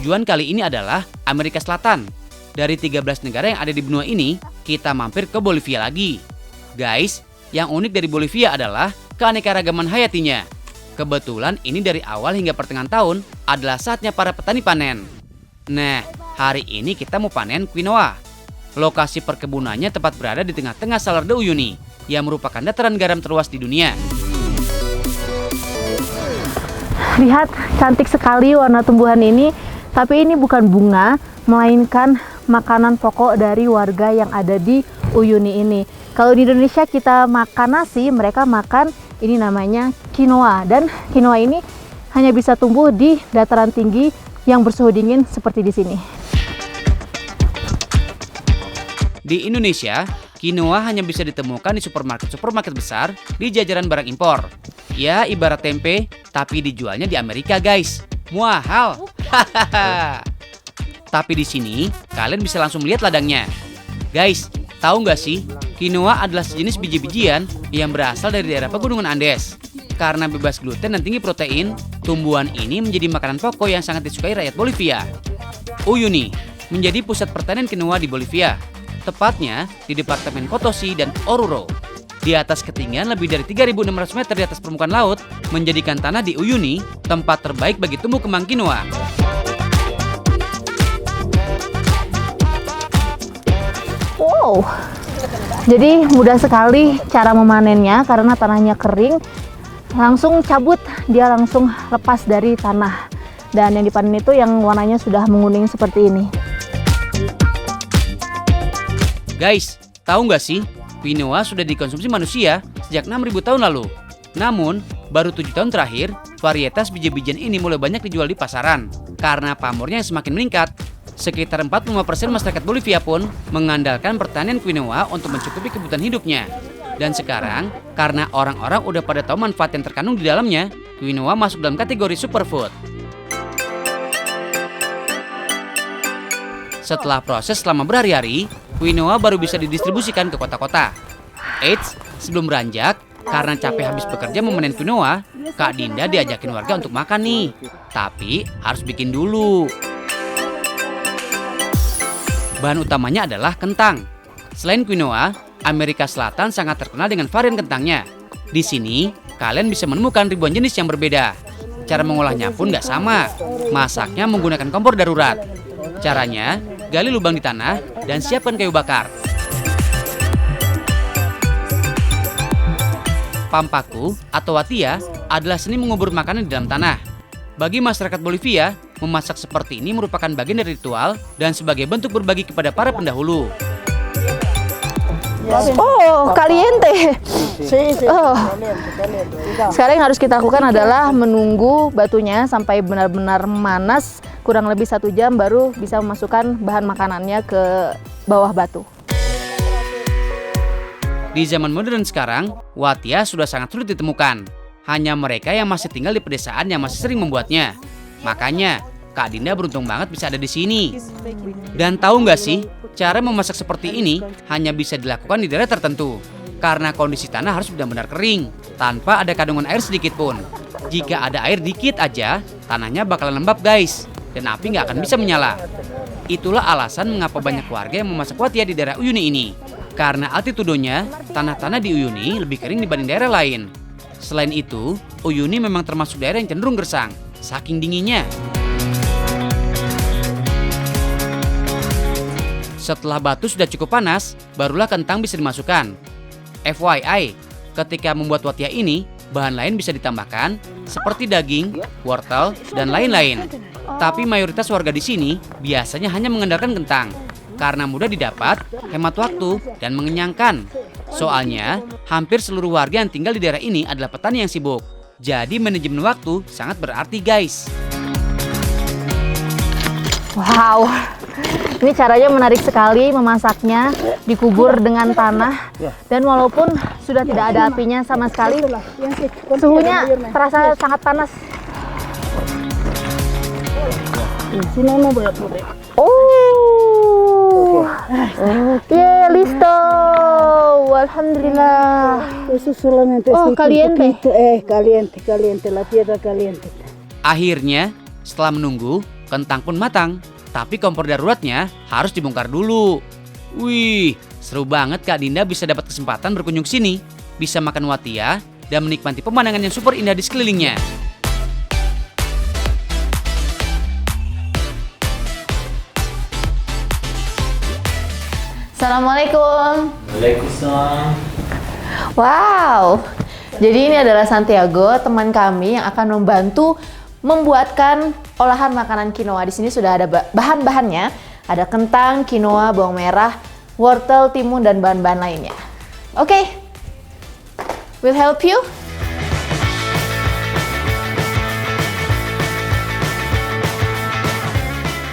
Tujuan kali ini adalah Amerika Selatan. Dari 13 negara yang ada di benua ini, kita mampir ke Bolivia lagi. Guys, yang unik dari Bolivia adalah keanekaragaman hayatinya. Kebetulan ini dari awal hingga pertengahan tahun adalah saatnya para petani panen. Nah, hari ini kita mau panen quinoa. Lokasi perkebunannya tepat berada di tengah-tengah Salar de Uyuni, yang merupakan dataran garam terluas di dunia. Lihat, cantik sekali warna tumbuhan ini. Tapi ini bukan bunga, melainkan makanan pokok dari warga yang ada di Uyuni ini. Kalau di Indonesia kita makan nasi, mereka makan ini namanya quinoa. Dan quinoa ini hanya bisa tumbuh di dataran tinggi yang bersuhu dingin seperti di sini. Di Indonesia, quinoa hanya bisa ditemukan di supermarket besar di jajaran barang impor. Ya, ibarat tempe, tapi dijualnya di Amerika, guys. Mahal. Tapi di sini, kalian bisa langsung lihat ladangnya. Guys, tahu nggak sih, quinoa adalah sejenis biji-bijian yang berasal dari daerah pegunungan Andes. Karena bebas gluten dan tinggi protein, tumbuhan ini menjadi makanan pokok yang sangat disukai rakyat Bolivia. Uyuni menjadi pusat pertanian quinoa di Bolivia, tepatnya di Departemen Potosi dan Oruro. Di atas ketinggian lebih dari 3.600 meter di atas permukaan laut, menjadikan tanah di Uyuni tempat terbaik bagi tumbuh kembang quinoa. Wow, jadi mudah sekali cara memanennya karena tanahnya kering. Langsung cabut, dia langsung lepas dari tanah. Dan yang dipanen itu yang warnanya sudah menguning seperti ini. Guys, tahu nggak sih? Quinoa sudah dikonsumsi manusia sejak 6.000 tahun lalu. Namun, baru 7 tahun terakhir, varietas biji-bijian ini mulai banyak dijual di pasaran karena pamornya yang semakin meningkat. Sekitar 45% masyarakat Bolivia pun mengandalkan pertanian quinoa untuk mencukupi kebutuhan hidupnya. Dan sekarang, karena orang-orang udah pada tahu manfaat yang terkandung di dalamnya, quinoa masuk dalam kategori superfood. Setelah proses selama berhari-hari, quinoa baru bisa didistribusikan ke kota-kota. Eits, sebelum beranjak, karena capek habis bekerja memanen quinoa, Kak Dinda diajakin warga untuk makan nih. Tapi harus bikin dulu. Bahan utamanya adalah kentang. Selain quinoa, Amerika Selatan sangat terkenal dengan varian kentangnya. Di sini, kalian bisa menemukan ribuan jenis yang berbeda. Cara mengolahnya pun nggak sama. Masaknya menggunakan kompor darurat. Caranya, gali lubang di tanah dan siapkan kayu bakar. Pampaku atau watia adalah seni mengubur makanan di dalam tanah. Bagi masyarakat Bolivia, memasak seperti ini merupakan bagian dari ritual dan sebagai bentuk berbagi kepada para pendahulu. Oh, caliente. Oh. Sekarang yang harus kita lakukan adalah menunggu batunya sampai benar-benar memanas, kurang lebih 1 jam baru bisa memasukkan bahan makanannya ke bawah batu. Di zaman modern sekarang, watia sudah sangat sulit ditemukan. Hanya mereka yang masih tinggal di pedesaan yang masih sering membuatnya. Makanya, Kak Dinda beruntung banget bisa ada di sini. Dan tahu nggak sih, cara memasak seperti ini hanya bisa dilakukan di daerah tertentu. Karena kondisi tanah harus benar-benar kering, tanpa ada kandungan air sedikit pun. Jika ada air dikit aja, tanahnya bakalan lembab guys, dan api nggak akan bisa menyala. Itulah alasan mengapa banyak warga yang memasak watia di daerah Uyuni ini. Karena altitudonya, tanah-tanah di Uyuni lebih kering dibanding daerah lain. Selain itu, Uyuni memang termasuk daerah yang cenderung gersang, saking dinginnya. Setelah batu sudah cukup panas, barulah kentang bisa dimasukkan. FYI, ketika membuat watia ini, bahan lain bisa ditambahkan seperti daging, wortel, dan lain-lain. Tapi mayoritas warga di sini biasanya hanya mengandalkan kentang karena mudah didapat, hemat waktu, dan mengenyangkan. Soalnya, hampir seluruh warga yang tinggal di daerah ini adalah petani yang sibuk. Jadi manajemen waktu sangat berarti guys. Wow, ini caranya menarik sekali memasaknya, dikubur dengan tanah. Dan walaupun sudah tidak ada apinya sama sekali, suhunya terasa sangat panas. Oh, ya listo, alhamdulillah. Eso solamente Oh, caliente. caliente, la tierra caliente. Akhirnya, setelah menunggu, Kentang pun matang, tapi kompor daruratnya harus dibongkar dulu. Wih, seru banget Kak Dinda bisa dapat kesempatan berkunjung sini, bisa makan watia dan menikmati pemandangan yang super indah di sekelilingnya. Assalamualaikum. Waalaikumsalam. Wow. Jadi ini adalah Santiago, teman kami yang akan membantu membuatkan olahan makanan quinoa. Di sini sudah ada bahan-bahannya. Ada kentang, quinoa, bawang merah, wortel, timun, dan bahan-bahan lainnya. Oke. We'll help you.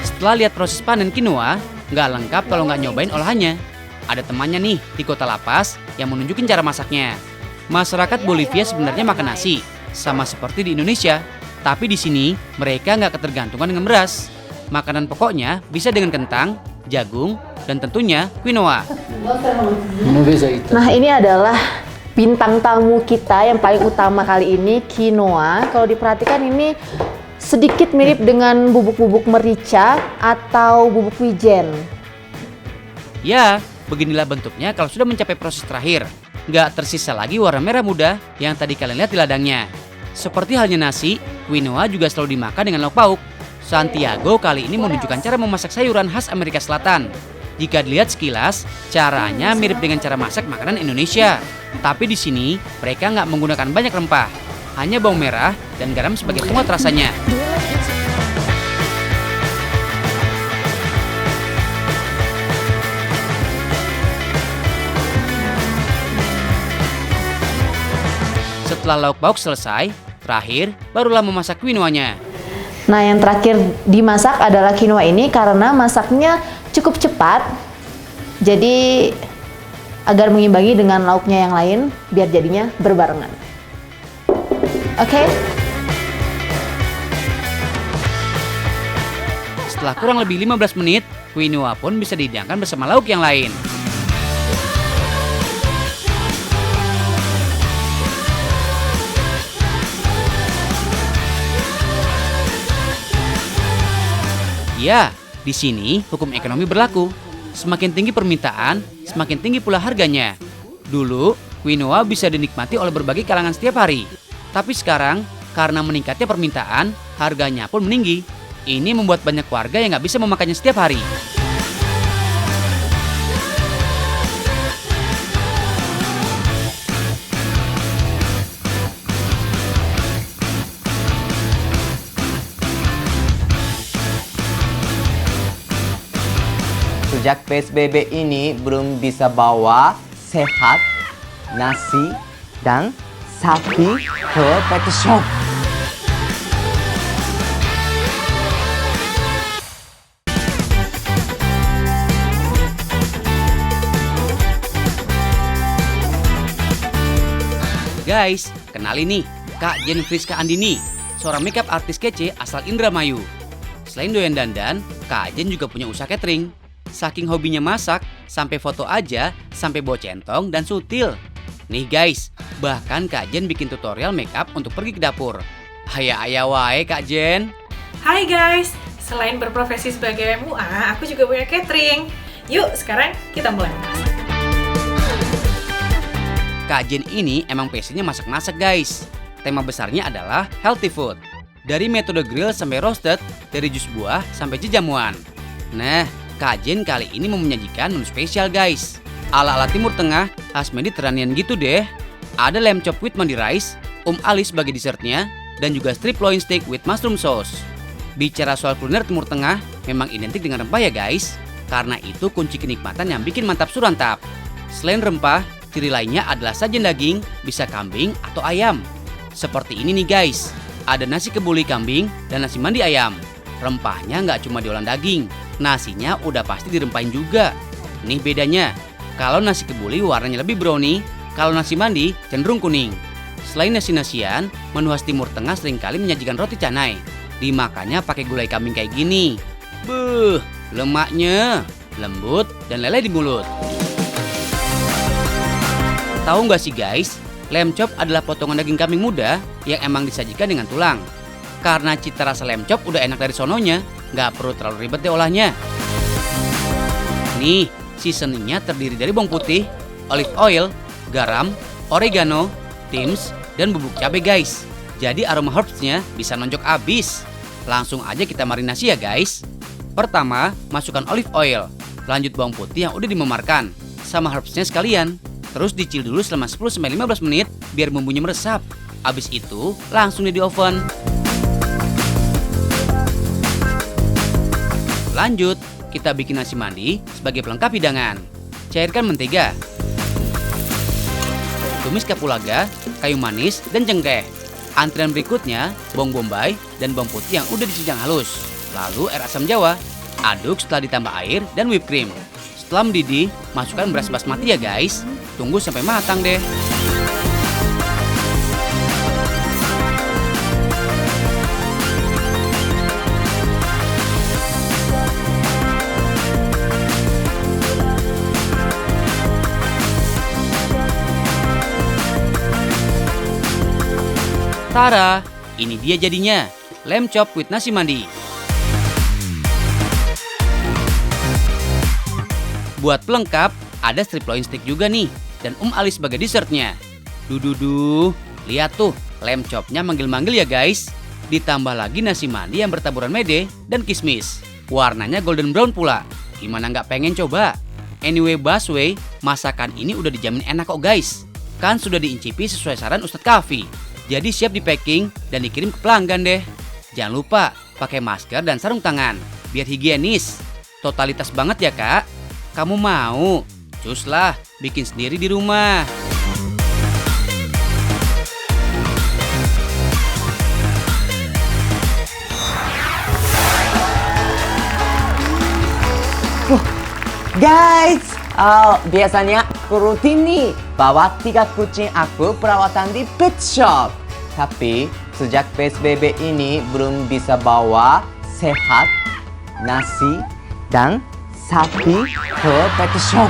Setelah lihat proses panen quinoa, nggak lengkap kalau nggak nyobain olahannya. Ada temannya nih di kota La Paz yang menunjukin cara masaknya. Masyarakat Bolivia sebenarnya makan nasi, sama seperti di Indonesia. Tapi di sini mereka nggak ketergantungan dengan beras. Makanan pokoknya bisa dengan kentang, jagung, dan tentunya quinoa. Nah, ini adalah bintang tamu kita yang paling utama kali ini, quinoa. Kalau diperhatikan ini sedikit mirip dengan bubuk-bubuk merica atau bubuk wijen. Ya, beginilah bentuknya kalau sudah mencapai proses terakhir. Nggak tersisa lagi warna merah muda yang tadi kalian lihat di ladangnya. Seperti halnya nasi, quinoa juga selalu dimakan dengan lauk pauk. Santiago kali ini menunjukkan cara memasak sayuran khas Amerika Selatan. Jika dilihat sekilas, caranya mirip dengan cara masak makanan Indonesia. Tapi di sini mereka nggak menggunakan banyak rempah, hanya bawang merah dan garam sebagai penguat rasanya. Setelah lauk pauk selesai, terakhir barulah memasak quinoanya. Nah, yang terakhir dimasak adalah quinoa ini karena masaknya cukup cepat. Jadi agar mengimbangi dengan lauknya yang lain biar jadinya berbarengan. Oke. Setelah kurang lebih 15 menit, quinoa pun bisa dihidangkan bersama lauk yang lain. Ya, di sini hukum ekonomi berlaku. Semakin tinggi permintaan, semakin tinggi pula harganya. Dulu, quinoa bisa dinikmati oleh berbagai kalangan setiap hari. Tapi sekarang, karena meningkatnya permintaan, harganya pun meninggi. Ini membuat banyak warga yang nggak bisa memakannya setiap hari. Sejak PSBB ini belum bisa bawa sehat, nasi, dan sapi ke pet shop. Guys, kenalin nih, Kak Jen Friska Andini, seorang makeup artis kece asal Indramayu. Selain doyan dandan, Kak Jen juga punya usaha catering. Saking hobinya masak, sampai foto aja, sampai bawa centong dan sutil. Nih guys, bahkan Kak Jen bikin tutorial makeup untuk pergi ke dapur. Aya wae Kak Jen. Hai guys, selain berprofesi sebagai MUA, aku juga punya catering. Yuk, sekarang kita mulai masak. Kak Jen ini emang passionnya masak-masak guys. Tema besarnya adalah healthy food. Dari metode grill sampai roasted, dari jus buah sampai jajamuan. Nah, Kak Jen kali ini mau menyajikan menu spesial guys. Ala-ala Timur Tengah, khas Mediterranean gitu deh. Ada lamb chop with mandi rice, Ali sebagai dessertnya, dan juga strip loin steak with mushroom sauce. Bicara soal kuliner Timur Tengah, memang identik dengan rempah ya guys. Karena itu kunci kenikmatan yang bikin mantap surantap. Selain rempah, ciri lainnya adalah sajian daging, bisa kambing atau ayam. Seperti ini nih guys, ada nasi kebuli kambing dan nasi mandi ayam. Rempahnya nggak cuma diolah daging, nasinya udah pasti dirempahin juga. Nih bedanya, kalau nasi kebuli warnanya lebih brownie, kalau nasi mandi cenderung kuning. Selain nasi-nasian, menu khas Timur Tengah seringkali menyajikan roti canai. Dimakannya pakai gulai kambing kayak gini. Beuh, lemaknya lembut dan leleh di mulut. Tahu nggak sih guys, lamb chop adalah potongan daging kambing muda yang emang disajikan dengan tulang. Karena cita rasa lamb chop udah enak dari sononya, nggak perlu terlalu ribet deh olahnya. Nih, seasoningnya terdiri dari bawang putih, olive oil, garam, oregano, thyme, dan bubuk cabai guys. Jadi aroma herbsnya bisa nonjok abis. Langsung aja kita marinasi ya guys. Pertama, masukkan olive oil, lanjut bawang putih yang udah dimemarkan, sama herbsnya sekalian. Terus dicil dulu selama 10-15 menit biar bumbunya meresap. Abis itu langsung di oven. Lanjut, kita bikin nasi mandi sebagai pelengkap hidangan. Cairkan mentega, tumis kapulaga, kayu manis, dan cengkeh. Antrian berikutnya, bawang bombay dan bawang putih yang udah dicincang halus. Lalu air asam jawa. Aduk setelah ditambah air dan whipped cream. Setelah mendidih, masukkan beras basmati ya guys. Tunggu sampai matang deh. Tara, ini dia jadinya, lamb chop with nasi mandi. Buat pelengkap, ada strip loin steak juga nih, dan Alis sebagai dessertnya. Dududuh, lihat tuh, lamb chopnya manggil-manggil ya guys. Ditambah lagi nasi mandi yang bertaburan mede dan kismis. Warnanya golden brown pula. Gimana nggak pengen coba? Anyway busway, masakan ini udah dijamin enak kok guys. Kan sudah diincipi sesuai saran Ustadz Kafi. Jadi siap di packing dan dikirim ke pelanggan deh. Jangan lupa pakai masker dan sarung tangan biar higienis. Totalitas banget ya kak. Kamu mau? Cus lah, bikin sendiri di rumah. Guys, biasanya aku rutin nih bawa 3 kucing aku perawatan di pet shop. Tapi sejak PSBB ini belum bisa bawa sehat, nasi, dan sapi ke pet shop.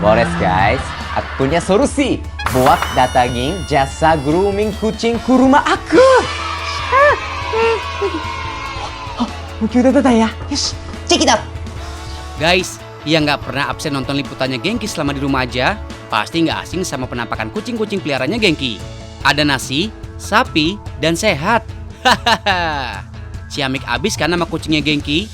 Boris guys, aku punya solusi buat datangin jasa grooming kucing ke rumah aku. Mungkin udah datang ya? Yes, check it out. Guys, yang nggak pernah absen nonton liputannya Genki selama di rumah aja, pasti nggak asing sama penampakan kucing-kucing peliharanya Genki. Ada nasi, sapi, dan sehat. Hahaha. Ciamik abis kan sama kucingnya Genki?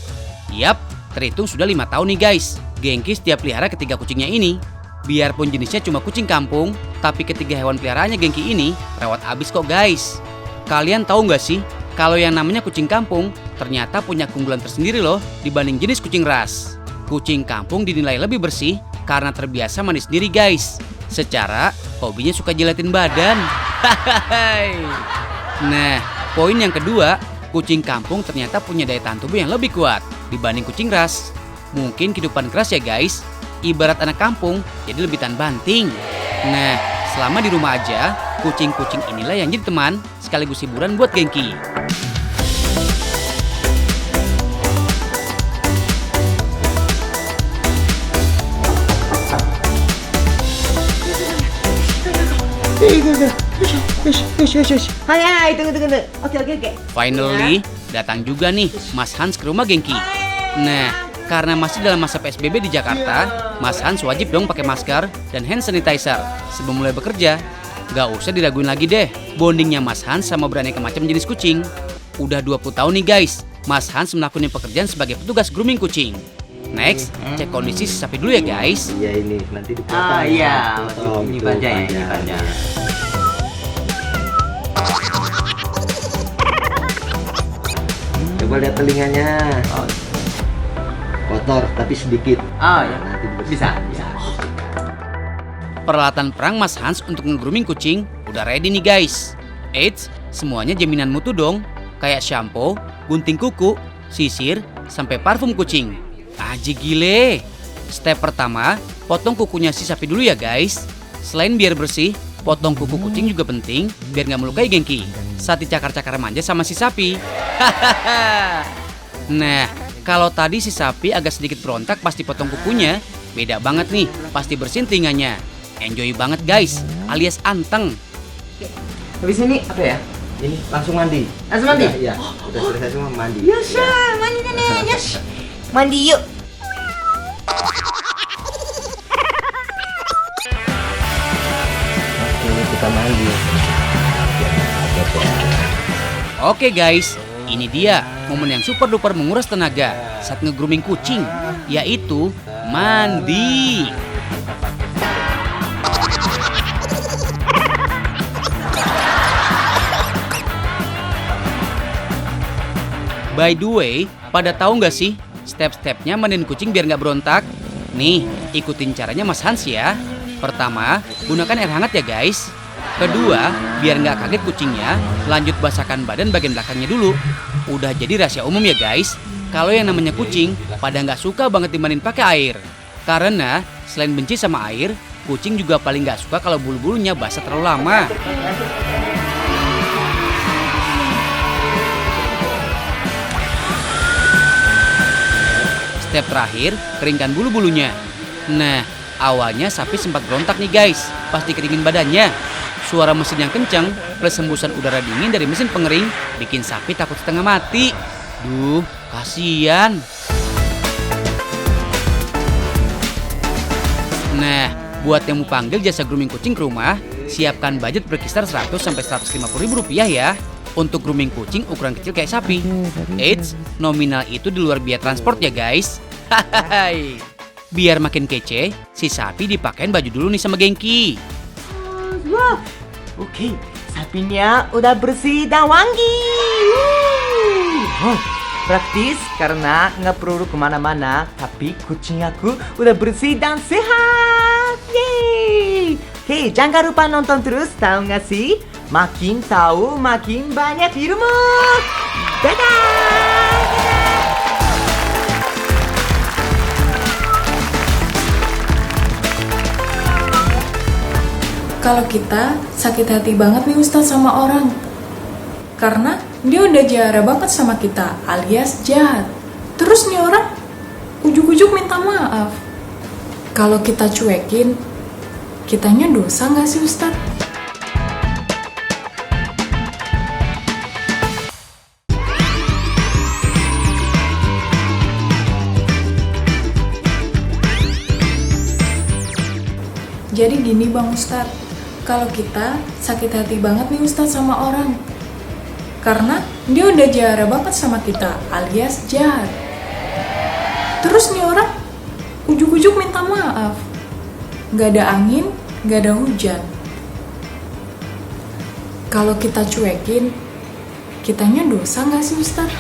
Yap, terhitung sudah 5 tahun nih guys. Genki setiap pelihara ketiga kucingnya ini. Biarpun jenisnya cuma kucing kampung, tapi ketiga hewan peliharaannya Genki ini rawat abis kok guys. Kalian tahu nggak sih, kalau yang namanya kucing kampung ternyata punya keunggulan tersendiri loh dibanding jenis kucing ras. Kucing kampung dinilai lebih bersih karena terbiasa mandi sendiri guys. Secara hobinya suka jilatin badan. Nah, poin yang kedua, kucing kampung ternyata punya daya tahan tubuh yang lebih kuat dibanding kucing ras. Mungkin kehidupan keras ya guys, ibarat anak kampung jadi lebih tahan banting. Nah, selama di rumah aja, kucing-kucing inilah yang jadi teman sekaligus hiburan buat Genki. Hai, tunggu. Oke. Finally, datang juga nih Mas Hans ke rumah Genki. Nah, karena masih dalam masa PSBB di Jakarta, Mas Hans wajib dong pakai masker dan hand sanitizer sebelum mulai bekerja. Gak usah diraguin lagi deh, bondingnya Mas Hans sama beraneka macam jenis kucing. Udah 20 tahun nih guys, Mas Hans melakoni pekerjaan sebagai petugas grooming kucing. Next, cek kondisi si sapi dulu ya guys. Iya ini nanti dipotong. Iya, ini panjang. Coba lihat telinganya. Kotor tapi sedikit. Oh ya, Nanti bisa. Peralatan perang Mas Hans untuk nge-grooming kucing udah ready nih guys. Eits, semuanya jaminan mutu dong. Kayak shampoo, gunting kuku, sisir, sampai parfum kucing. Aji gile. Step pertama, potong kukunya si sapi dulu ya guys. Selain biar bersih, potong kuku kucing juga penting biar nggak melukai Genki saat dicakar-cakar manja sama si sapi. Nah, kalau tadi si sapi agak sedikit berontak pas dipotong kukunya, beda banget nih pasti bersihin telinganya. Enjoy banget guys, alias anteng. Habis ini apa ya? Ini langsung mandi. Langsung mandi? Udah, iya. Udah selesai semua mandi. Yosha, mandi nenek, yosh. Mandi yuk. Ini kita mandi. Oke guys, ini dia momen yang super duper menguras tenaga saat nge-grooming kucing, yaitu mandi. By the way, pada tahu nggak sih step-stepnya mandiin kucing biar nggak berontak? Nih, ikutin caranya Mas Hans ya. Pertama, gunakan air hangat ya guys. Kedua, biar nggak kaget kucingnya, lanjut basahkan badan bagian belakangnya dulu. Udah jadi rahasia umum ya guys, kalau yang namanya kucing pada nggak suka banget dimandiin pakai air. Karena selain benci sama air, kucing juga paling nggak suka kalau bulu-bulunya basah terlalu lama. Step terakhir, keringkan bulu-bulunya. Nah, awalnya sapi sempat berontak nih guys, pas dikeringin badannya. Suara mesin yang kencang plus hembusan udara dingin dari mesin pengering bikin sapi takut setengah mati. Duh, kasihan. Nah, buat yang mau panggil jasa grooming kucing ke rumah, siapkan budget berkisar 100-150 ribu rupiah ya. Untuk grooming kucing ukuran kecil kayak sapi. Eits, nominal itu di luar biaya transport ya guys. Hahaha. Biar makin kece, si sapi dipakein baju dulu nih sama Genki. Wah, oke, sapinya udah bersih dan wangi. Praktis karena nggak perlu kemana-mana, tapi kucing aku udah bersih dan sehat. Yeay! Hei, jangan lupa nonton terus, tahu nggak sih? Makin tahu, makin banyak ilmu. Dadah! Kalau kita sakit hati banget nih Ustadz sama orang, karena dia udah jara banget sama kita alias jahat. Terus nih orang ujuk-ujuk minta maaf. Kalau kita cuekin, kitanya dosa nggak sih Ustadz? Jadi gini Bang Ustadz, kalau kita sakit hati banget nih Ustadz sama orang, karena dia udah jara banget sama kita alias jahat. Terus nih orang ujuk-ujuk minta maaf. Gak ada angin, gak ada hujan. Kalau kita cuekin, kitanya dosa gak sih Ustadz?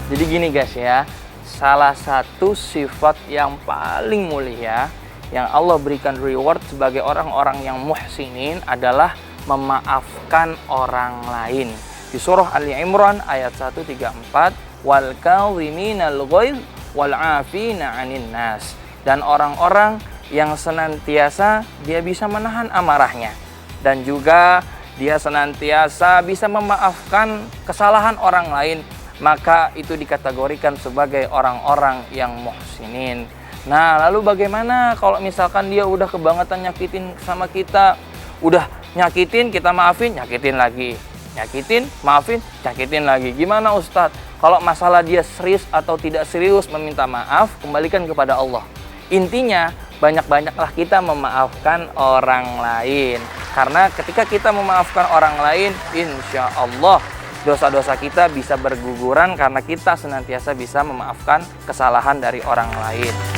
Jadi gini guys ya, salah satu sifat yang paling mulia yang Allah berikan reward sebagai orang-orang yang muhsinin adalah memaafkan orang lain. Di surah Ali Imran ayat 134, wal kadhiminal ghaidh wal 'afina 'anil nas. Dan orang-orang yang senantiasa dia bisa menahan amarahnya dan juga dia senantiasa bisa memaafkan kesalahan orang lain, maka itu dikategorikan sebagai orang-orang yang muhsinin. Nah, lalu bagaimana kalau misalkan dia udah kebangetan nyakitin sama kita? Udah nyakitin, kita maafin, nyakitin lagi. Nyakitin, maafin, nyakitin lagi. Gimana Ustadz? Kalau masalah dia serius atau tidak serius meminta maaf, kembalikan kepada Allah. Intinya, banyak-banyaklah kita memaafkan orang lain. Karena ketika kita memaafkan orang lain, insya Allah dosa-dosa kita bisa berguguran karena kita senantiasa bisa memaafkan kesalahan dari orang lain.